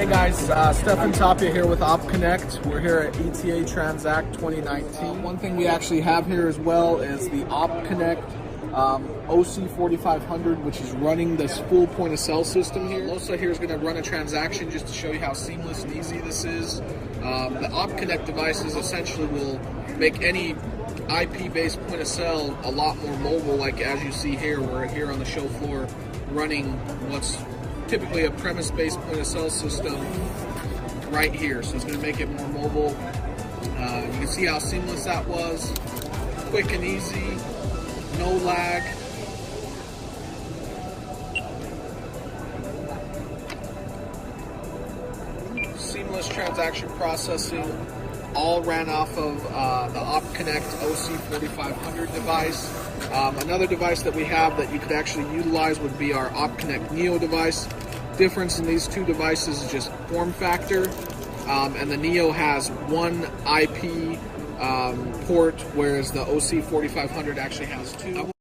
Hey guys, Stefan, Tapia here with OptConnect. We're here at ETA TRANSACT 2019. One thing we actually have here as well is the OptConnect OC4500, which is running this full point of sale system here. Losa here is going to run a transaction just to show you how seamless and easy this is. The OptConnect devices essentially will make any IP-based point of sale a lot more mobile, like as you see here. We're here on the show floor running what's typically a premise-based point of sale system right here. So it's going to make it more mobile. You can see how seamless that was. Quick and easy, no lag. Seamless transaction processing. All ran off of the OptConnect OC4500 device. Another device that we have that you could actually utilize would be our OptConnect Neo device. Difference in these two devices is just form factor, and the Neo has one IP port, whereas the OC4500 actually has two.